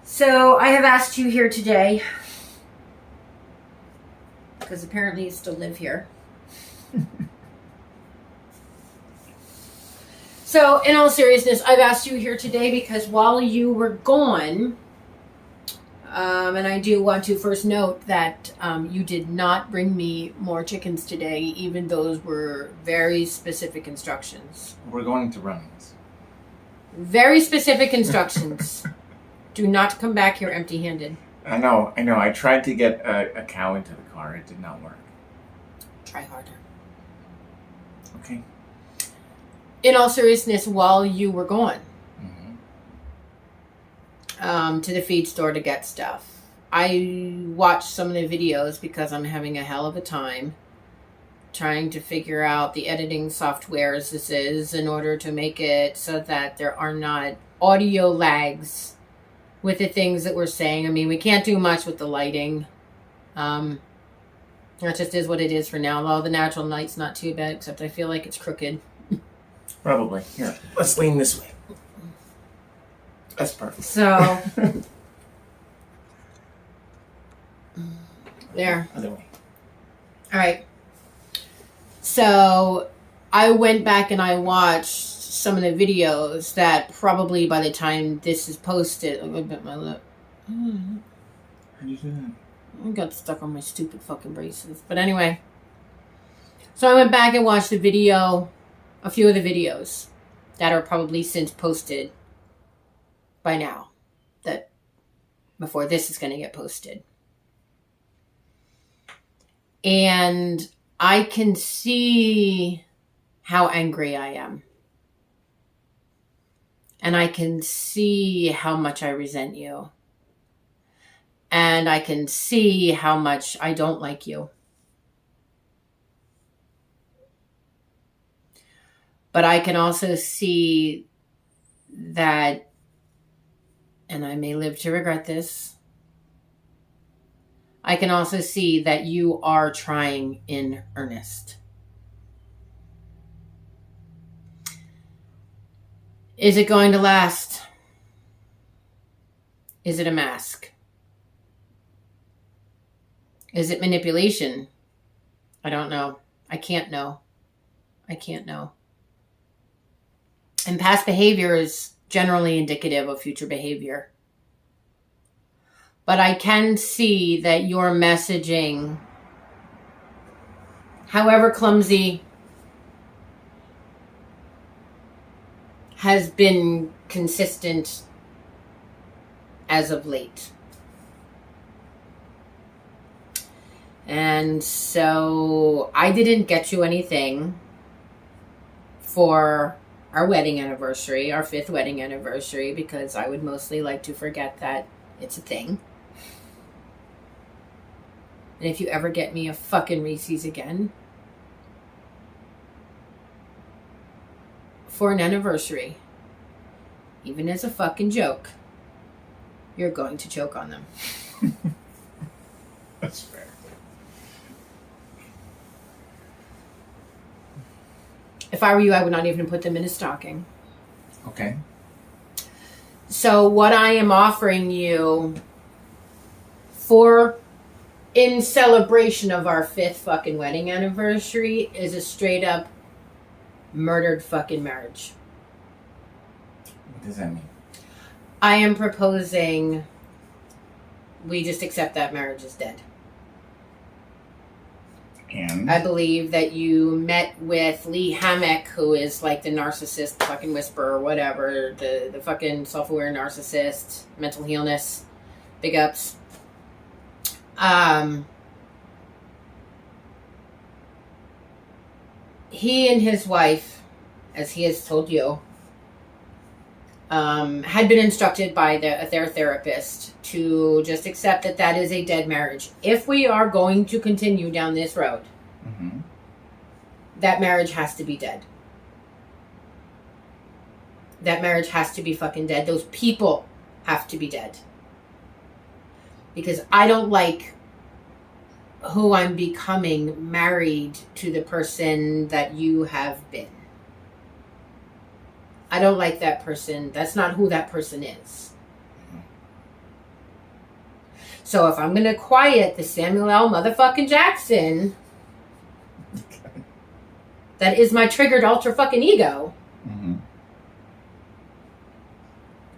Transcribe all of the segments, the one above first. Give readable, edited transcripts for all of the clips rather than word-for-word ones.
So I have asked you here today, because apparently you still live here. So in all seriousness, I've asked you here today because while you were gone, and I do want to first note that you did not bring me more chickens today, even those were very specific instructions. We're going to Runnings. Very specific instructions. Do not come back here empty-handed. I know. I tried to get a cow into the car. It did not work. Try harder. Okay. In all seriousness, while you were gone to the feed store to get stuff, I watched some of the videos because I'm having a hell of a time trying to figure out the editing softwares this is in order to make it so that there are not audio lags with the things that we're saying. I mean, we can't do much with the lighting. That just is what it is for now. Although the natural light's not too bad, except I feel like it's crooked. Probably. Here, let's lean this way. That's perfect. So, there. Other way. All right. So, I went back and I watched some of the videos that probably by the time this is posted, I'm going to bit my lip. How'd you do that? I got stuck on my stupid fucking braces. But anyway. So I went back and watched the video, a few of the videos that are probably since posted by now. That before this is going to get posted. And I can see how angry I am. And I can see how much I resent you. And I can see how much I don't like you. But I can also see that, and I may live to regret this, I can also see that you are trying in earnest. Is it going to last? Is it a mask? Is it manipulation? I don't know. I can't know. And past behavior is generally indicative of future behavior. But I can see that your messaging, however clumsy, has been consistent as of late. And so I didn't get you anything for our wedding anniversary, our 5th wedding anniversary, because I would mostly like to forget that it's a thing. And if you ever get me a fucking Reese's again for an anniversary, even as a fucking joke, you're going to choke on them. That's fair. If I were you, I would not even put them in a stocking. Okay. So what I am offering you in celebration of our 5th fucking wedding anniversary is a straight up murdered fucking marriage. What does that mean? I am proposing we just accept that marriage is dead. And? I believe that you met with Lee Hammock, who is like the narcissist fucking whisperer or whatever, the fucking self-aware narcissist, mental illness, big ups. He and his wife, as he has told you, had been instructed by their therapist to just accept that that is a dead marriage. If we are going to continue down this road, that marriage has to be dead. That marriage has to be fucking dead. Those people have to be dead. Because I don't like who I'm becoming married to the person that you have been. I don't like that person. That's not who that person is. So if I'm going to quiet the Samuel L. motherfucking Jackson, that is my triggered ultra fucking ego,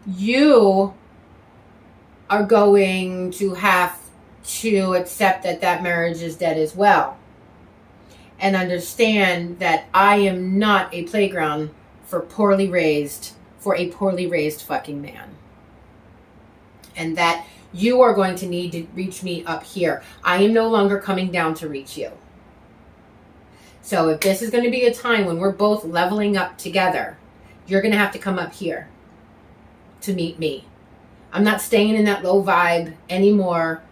you are going to have to accept that that marriage is dead as well. And understand that I am not a playground for a poorly raised fucking man. And that you are going to need to reach me up here. I am no longer coming down to reach you. So if this is going to be a time when we're both leveling up together, you're going to have to come up here to meet me. I'm not staying in that low vibe anymore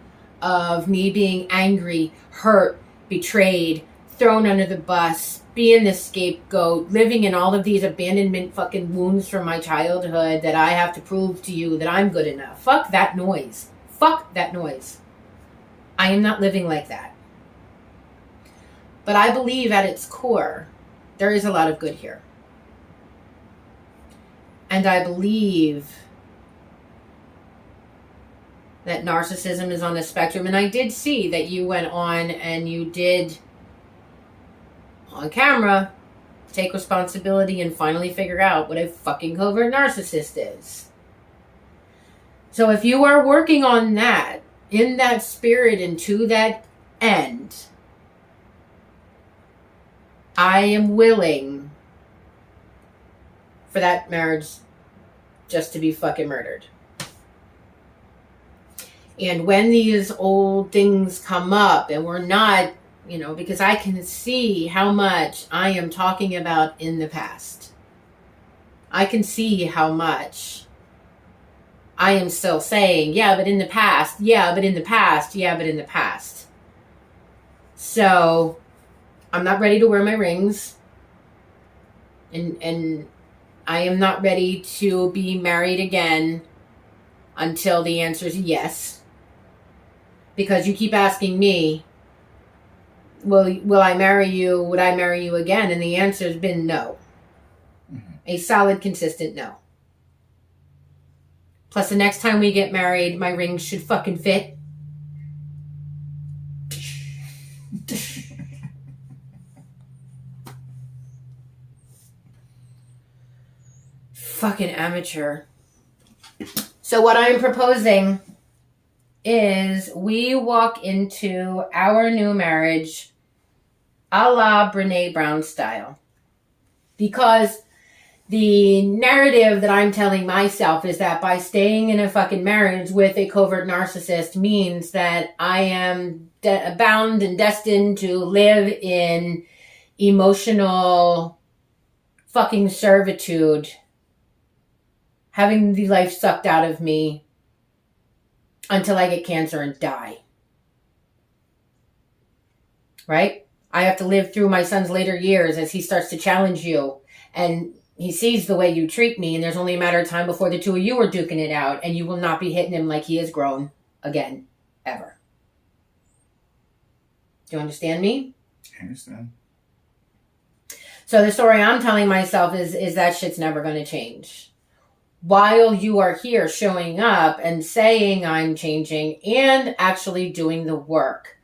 of me being angry, hurt, betrayed, thrown under the bus, being the scapegoat, living in all of these abandonment fucking wounds from my childhood that I have to prove to you that I'm good enough. Fuck that noise. Fuck that noise. I am not living like that. But I believe at its core, there is a lot of good here. And I believe that narcissism is on the spectrum. And I did see that you went on and you did, on camera, take responsibility and finally figure out what a fucking covert narcissist is. So if you are working on that, in that spirit and to that end, I am willing for that marriage just to be fucking murdered. And when these old things come up and we're not, because I can see how much I am talking about in the past. I can see how much I am still saying, yeah, but in the past, yeah, but in the past, yeah, but in the past. So I'm not ready to wear my rings. And I am not ready to be married again until the answer is yes. Because you keep asking me, will I marry you? Would I marry you again? And the answer has been no. A solid, consistent no. Plus, the next time we get married, my rings should fucking fit. Fucking amateur. So what I'm proposing is we walk into our new marriage a la Brene Brown style. Because the narrative that I'm telling myself is that by staying in a fucking marriage with a covert narcissist means that I am bound and destined to live in emotional fucking servitude, having the life sucked out of me until I get cancer and die. Right? I have to live through my son's later years as he starts to challenge you and he sees the way you treat me, and there's only a matter of time before the two of you are duking it out, and you will not be hitting him like he has grown again, ever. Do you understand me? I understand. So the story I'm telling myself is that shit's never going to change. While you are here showing up and saying I'm changing and actually doing the work.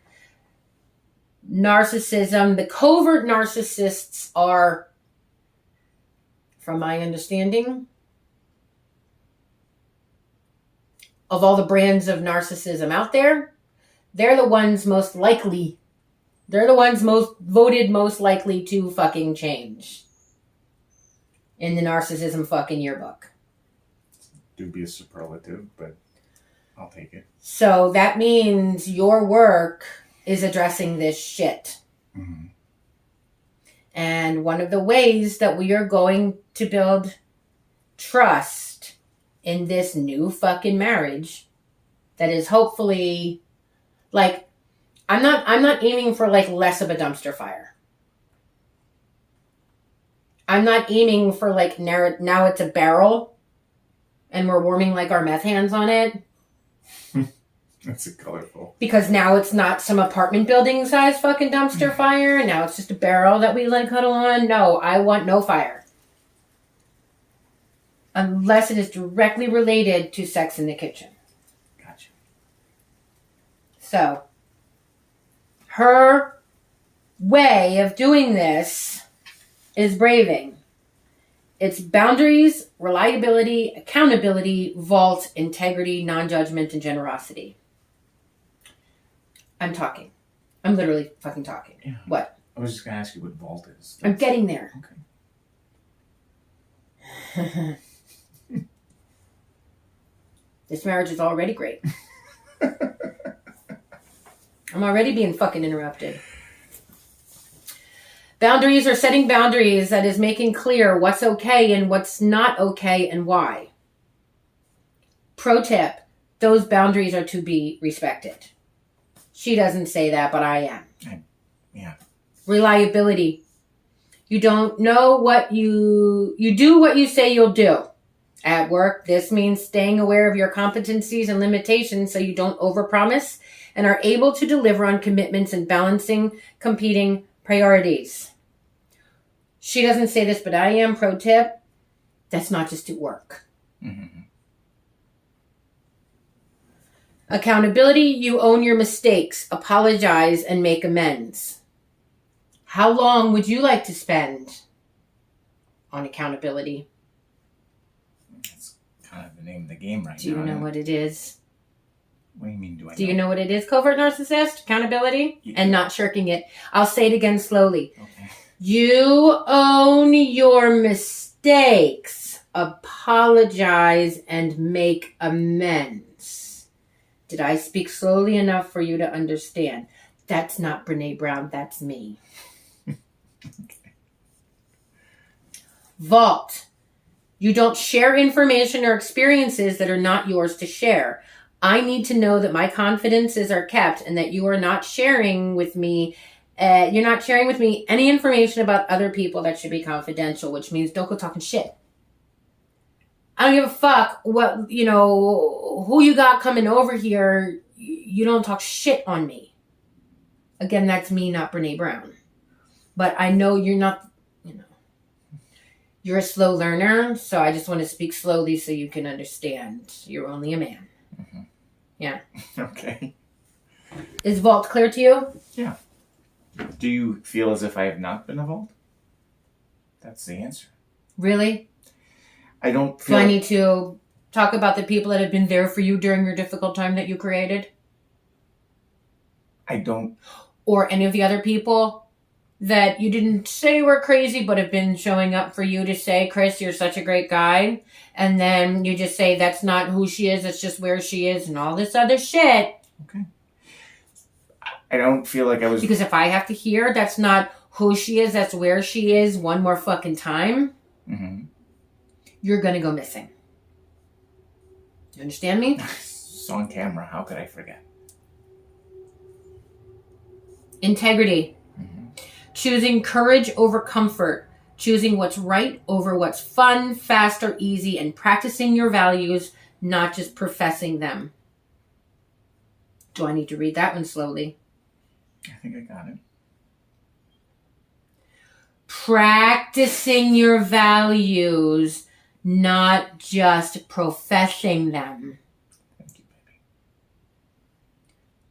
Narcissism, the covert narcissists are, from my understanding, of all the brands of narcissism out there, they're the ones most likely, they're the ones voted most likely to fucking change in the narcissism fucking yearbook. Dubious superlative, but I'll take it. So that means your work is addressing this shit. Mm-hmm. And one of the ways that we are going to build trust in this new fucking marriage that is hopefully, like, I'm not aiming for like less of a dumpster fire. I'm not aiming for like now it's a barrel and we're warming like our meth hands on it. That's colorful. Because now it's not some apartment building size fucking dumpster fire. And now it's just a barrel that we like cuddle on. No, I want no fire. unless it is directly related to sex in the kitchen. Gotcha. So, her way of doing this is braving. It's boundaries, reliability, accountability, vault, integrity, non-judgment, and generosity. I'm talking. I'm literally fucking talking. Yeah. What? I was just going to ask you what vault is. I'm getting there. Okay. This marriage is already great. I'm already being fucking interrupted. Boundaries are setting boundaries, that is making clear what's okay and what's not okay and why. Pro tip, those boundaries are to be respected. She doesn't say that, but I am. Yeah. Reliability. You don't know what you do what you say you'll do. At work, this means staying aware of your competencies and limitations so you don't overpromise and are able to deliver on commitments and balancing competing priorities. She doesn't say this, but I am. Pro tip, that's not just at work. Mm-hmm. Accountability, you own your mistakes, apologize, and make amends. How long would you like to spend on accountability? That's kind of the name of the game right now. Do you know what it is? What do you mean, do I know? Do you know what it is, covert narcissist? Accountability? Yeah. And not shirking it. I'll say it again slowly. Okay. You own your mistakes, apologize, and make amends. Did I speak slowly enough for you to understand? That's not Brene Brown, that's me. Okay. Vault. You don't share information or experiences that are not yours to share. I need to know that my confidences are kept and that you are not sharing with me. You're not sharing with me any information about other people that should be confidential, which means don't go talking shit. I don't give a fuck what, who you got coming over here. You don't talk shit on me. Again, that's me, not Brene Brown. But I know you're not, you're a slow learner, so I just want to speak slowly so you can understand. You're only a man. Mm-hmm. Yeah. Okay. Is vault clear to you? Yeah. Do you feel as if I have not been a vault? That's the answer. Really? I don't feel... Do I need to talk about the people that have been there for you during your difficult time that you created? I don't... Or any of the other people that you didn't say were crazy but have been showing up for you to say, Chris, you're such a great guy. And then you just say, that's not who she is, it's just where she is and all this other shit. Okay. I don't feel like I was... Because if I have to hear that's not who she is, that's where she is one more fucking time, Mm-hmm. you're going to go missing. You understand me? It's on camera. How could I forget? Integrity. Mm-hmm. Choosing courage over comfort. Choosing what's right over what's fun, fast, or easy, and practicing your values, not just professing them. Do I need to read that one slowly? I think I got it. Practicing your values, not just professing them. Thank you, baby.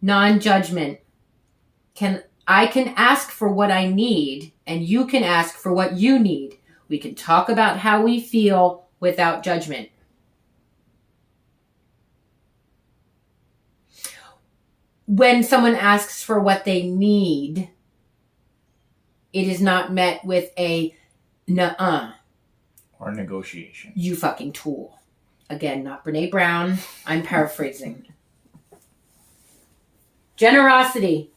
Non-judgment. I can ask for what I need, and you can ask for what you need. We can talk about how we feel without judgment. When someone asks for what they need, it is not met with a nuh-uh. Or negotiation. You fucking tool. Again, not Brene Brown. I'm paraphrasing. Generosity.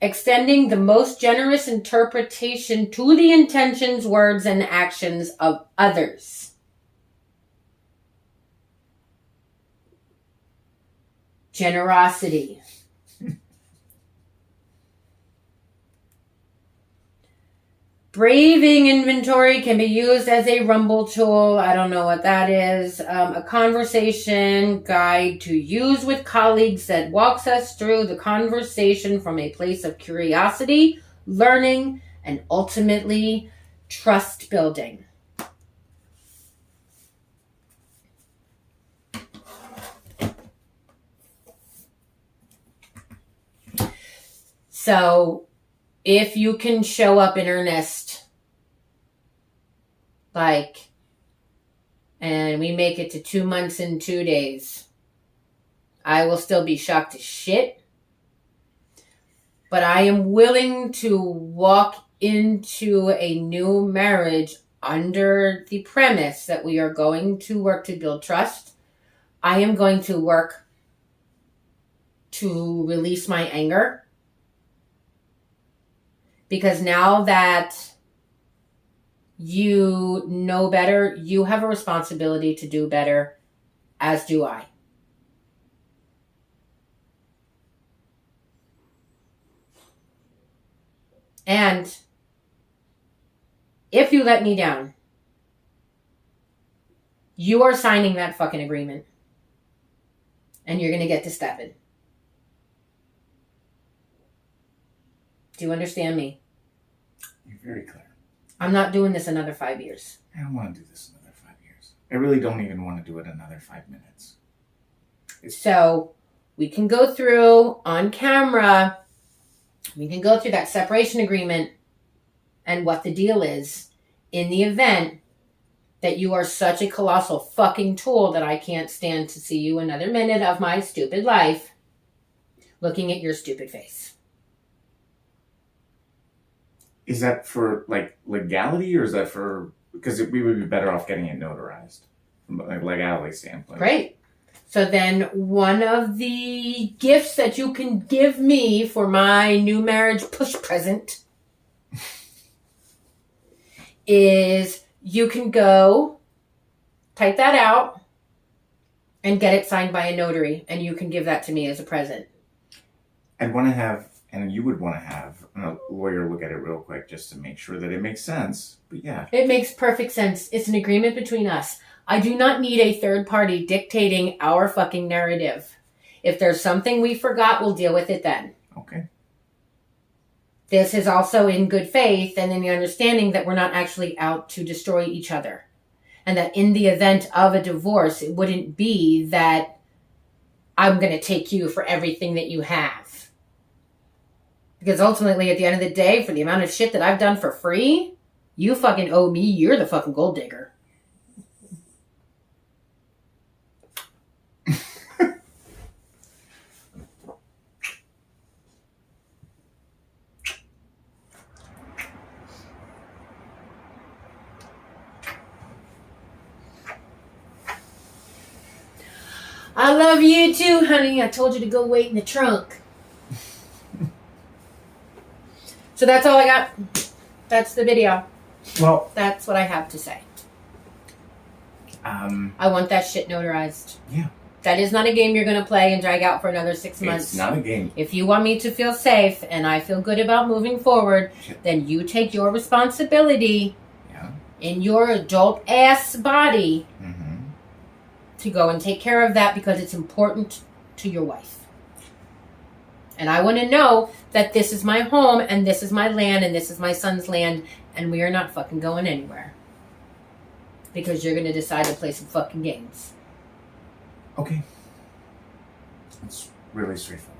Extending the most generous interpretation to the intentions, words, and actions of others. Generosity. Braving inventory can be used as a rumble tool. I don't know what that is. A conversation guide to use with colleagues that walks us through the conversation from a place of curiosity, learning, and ultimately trust building. So if you can show up in earnest, like, and we make it to 2 months and 2 days, I will still be shocked as shit. But I am willing to walk into a new marriage under the premise that we are going to work to build trust. I am going to work to release my anger. Because now that you know better, you have a responsibility to do better, as do I. And if you let me down, you are signing that fucking agreement. And you're going to get to step in. Do you understand me? You're very clear. I'm not doing this another 5 years. I don't want to do this another 5 years. I really don't even want to do it another 5 minutes. So we can go through on camera. We can go through that separation agreement and what the deal is in the event that you are such a colossal fucking tool that I can't stand to see you another minute of my stupid life looking at your stupid face. Is that for, like, legality, or is that for... Because we would be better off getting it notarized from a legality standpoint. Great. So then one of the gifts that you can give me for my new marriage push present is you can go type that out and get it signed by a notary, and you can give that to me as a present. I'd want to have, and you would want to have, a lawyer look at it real quick just to make sure that it makes sense. But yeah. It makes perfect sense. It's an agreement between us. I do not need a third party dictating our fucking narrative. If there's something we forgot, we'll deal with it then. Okay. This is also in good faith and in the understanding that we're not actually out to destroy each other. And that in the event of a divorce, it wouldn't be that I'm going to take you for everything that you have. Because ultimately, at the end of the day, for the amount of shit that I've done for free, you fucking owe me. You're the fucking gold digger. I love you too, honey. I told you to go wait in the trunk. So that's all I got. That's the video. Well, that's what I have to say. I want that shit notarized. Yeah. That is not a game you're going to play and drag out for another 6 months. It's not a game. If you want me to feel safe and I feel good about moving forward, then you take your responsibility in your adult ass body to go and take care of that, because it's important to your wife. And I want to know that this is my home and this is my land and this is my son's land, and we are not fucking going anywhere. Because you're going to decide to play some fucking games. Okay. It's really straightforward.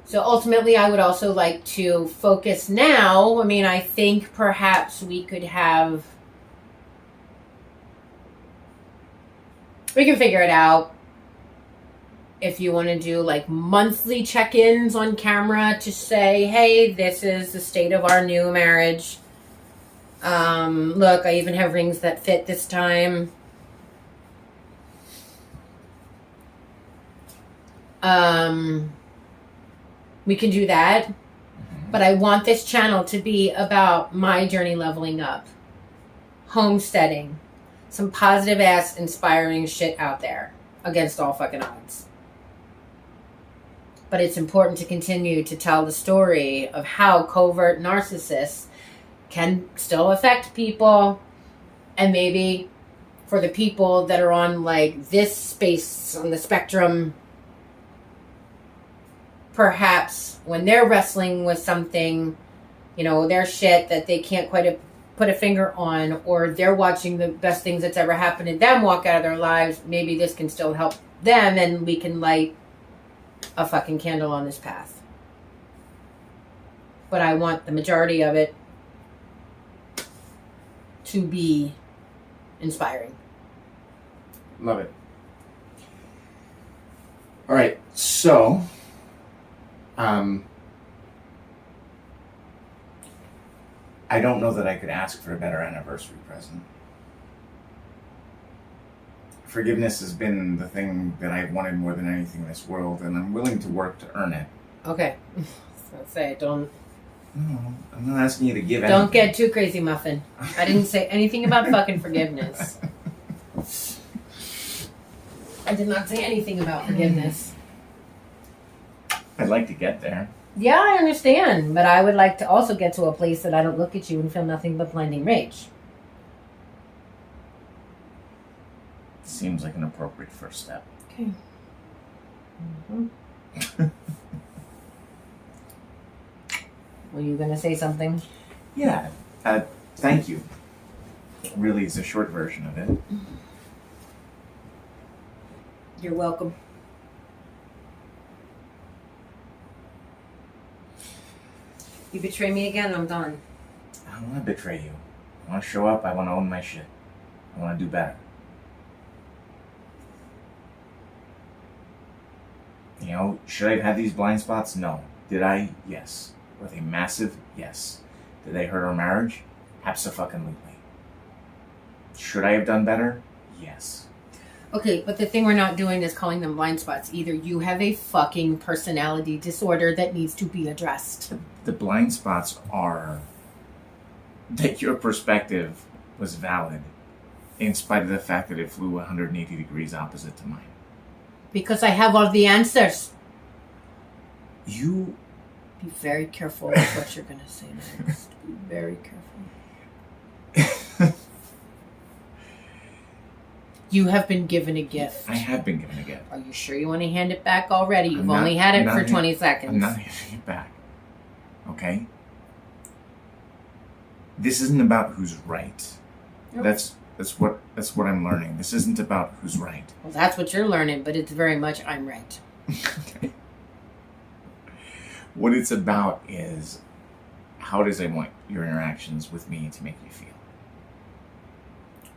So ultimately, I would also like to focus now. I mean, I think perhaps we could have... We can figure it out. If you want to do like monthly check-ins on camera to say, hey, this is the state of our new marriage. Look, I even have rings that fit this time. We can do that. But I want this channel to be about my journey leveling up. Homesteading. Some positive ass inspiring shit out there. Against all fucking odds. But it's important to continue to tell the story of how covert narcissists can still affect people. And maybe for the people that are on like this space on the spectrum, perhaps when they're wrestling with something, you know, their shit that they can't quite put a finger on, or they're watching the best things that's ever happened to them walk out of their lives, maybe this can still help them and we can light a fucking candle on this path. But I want the majority of it to be inspiring. Love it. All right, so I don't know that I could ask for a better anniversary present. Forgiveness has been the thing that I've wanted more than anything in this world, and I'm willing to work to earn it. Okay. So say don't. No, I'm not asking you to give Don't anything. get too crazy, Muffin. I didn't say anything about fucking forgiveness. I did not say anything about forgiveness. I'd like to get there. Yeah, I understand, but I would like to also get to a place that I don't look at you and feel nothing but blinding rage. Seems like an appropriate first step. Okay. Mm-hmm. Were you going to say something? Yeah, thank you. Really is a short version of it. You're welcome. You betray me again, I'm done. I don't want to betray you. I want to show up. I want to own my shit. I want to do better. You know, should I have had these blind spots? No. Did I? Yes. Were they massive? Yes. Did they hurt our marriage? Abso-fucking-lutely. Should I have done better? Yes. Okay, but the thing we're not doing is calling them blind spots. Either you have a fucking personality disorder that needs to be addressed. The blind spots are that your perspective was valid in spite of the fact that it flew 180 degrees opposite to mine. Because I have all the answers. You... Be very careful with what you're going to say next. Be very careful. You have been given a gift. I have been given a gift. Are you sure you want to hand it back already? You've I'm not- only had it I'm for not 20 seconds. I'm not handing it back. Okay? This isn't about who's right. Nope. That's what I'm learning. This isn't about who's right. Well, that's what you're learning, but it's very much I'm right. Okay. What it's about is how does I want your interactions with me to make you feel?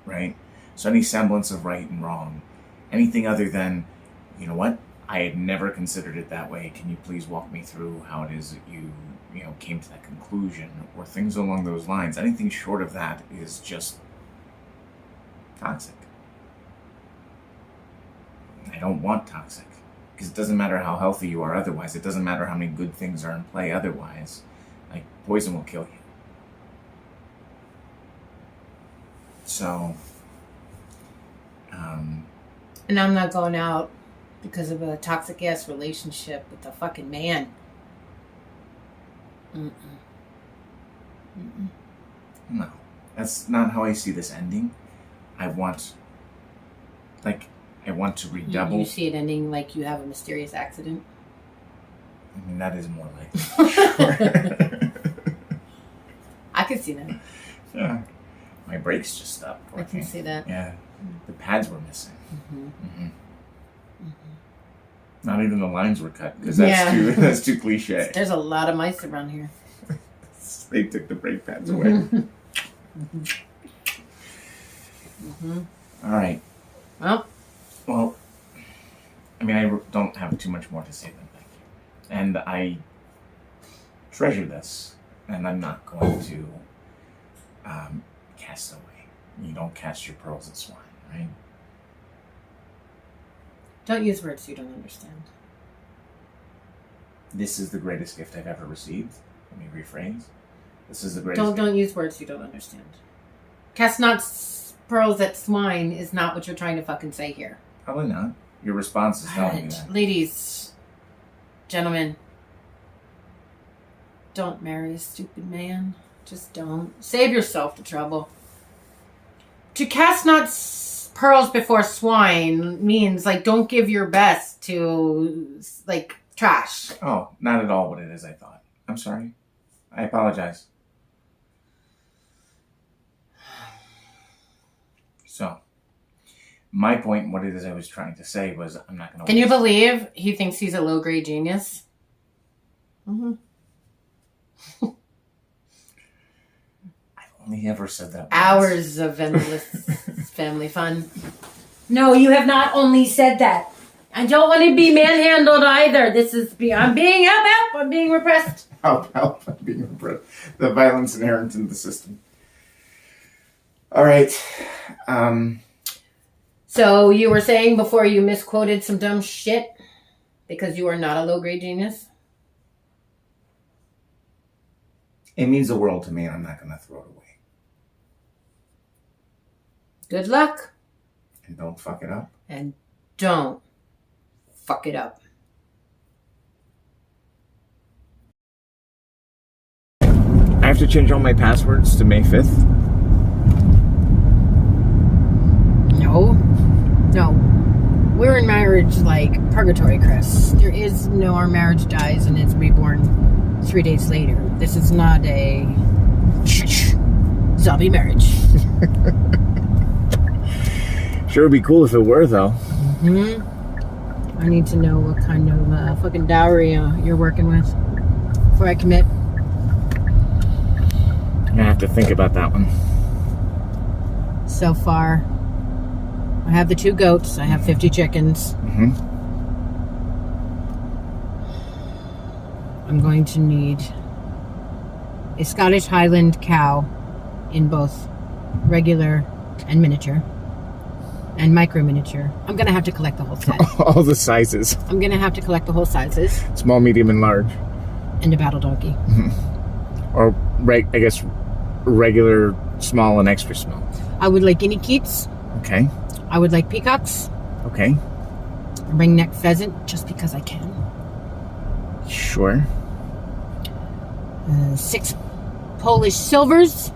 Right? So any semblance of right and wrong, anything other than, you know what, I had never considered it that way. Can you please walk me through how it is that you came to that conclusion, or things along those lines. Anything short of that is just toxic. I don't want toxic. Because it doesn't matter how healthy you are otherwise. It doesn't matter how many good things are in play otherwise. Like, poison will kill you. So, And I'm not going out because of a toxic ass relationship with a fucking man. Mm-mm. Mm-mm. No. That's not how I see this ending. I want to redouble. You see it ending like you have a mysterious accident? I mean, that is more likely. Sure. I can see that. Yeah. My brakes just stopped I working. can see that. Yeah. The pads were missing. Mm-hmm. Mm-hmm. Mm-hmm. Not even the lines were cut, because that's too cliche. There's a lot of mice around here. They took the brake pads away. Mm-hmm. Mm-hmm. All right. Well, I mean, I don't have too much more to say than thank you. And I treasure this, and I'm not going to cast away. You don't cast your pearls at swine, right? don't use words you don't understand. This is the greatest gift I've ever received. Let me rephrase. This is the greatest Don't use words you don't understand. Cast not pearls at swine is not what you're trying to fucking say here. Probably not. Your response is telling me that. Ladies, gentlemen, don't marry a stupid man. Just don't. Save yourself the trouble. To cast not pearls before swine means, like, don't give your best to, like, trash. Oh, not at all what it is I thought. I'm sorry. I apologize. So, my point, what it is I was trying to say was, I'm not going to. Can you believe he thinks he's a low-grade genius? Mm-hmm. I've only ever said that once. Hours of endless family fun. No, you have not only said that. I don't want to be manhandled either. I'm being help. I'm being repressed. Help, I'm being repressed. The violence inherent in the system. All right. So you were saying before you misquoted some dumb shit because you are not a low-grade genius? It means the world to me, and I'm not going to throw it away. Good luck. And don't fuck it up. And don't fuck it up. I have to change all my passwords to May 5th. No. We're in marriage like purgatory, Chris. There is no, our marriage dies and it's reborn 3 days later. This is not a zombie marriage. Sure would be cool if it were, though. I need to know what kind of fucking dowry you're working with before I commit. I have to think about that one. So far, I have the 2 goats. I have 50 chickens. I'm going to need a Scottish Highland cow in both regular and miniature and micro miniature. I'm going to have to collect the whole set. All the sizes. I'm going to have to collect the whole sizes. Small, medium, and large. And a battle donkey. Or, I guess, regular, small, and extra small. I would like guinea keats. Okay. I would like peacocks. Okay. A ringneck pheasant, just because I can. Sure. 6 Polish silvers.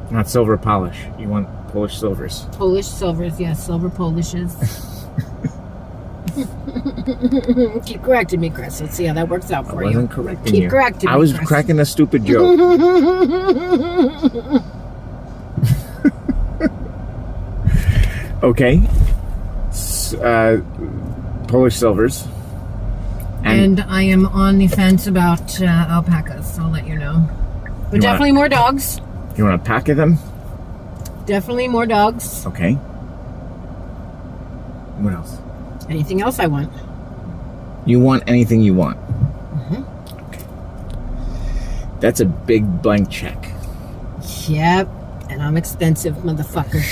Not silver polish. You want Polish silvers. Polish silvers, yes. Silver Polishes. Keep correcting me, Chris. Let's see how that works out for you. I wasn't correcting Keep you. correcting me, I was Chris. cracking a stupid joke. Okay. Polish silvers. And I am on the fence about alpacas. I'll let you know. But definitely more dogs. You want a pack of them? Definitely more dogs. Okay. What else? Anything else I want. You want anything you want? Okay. That's a big blank check. Yep. And I'm expensive, motherfucker.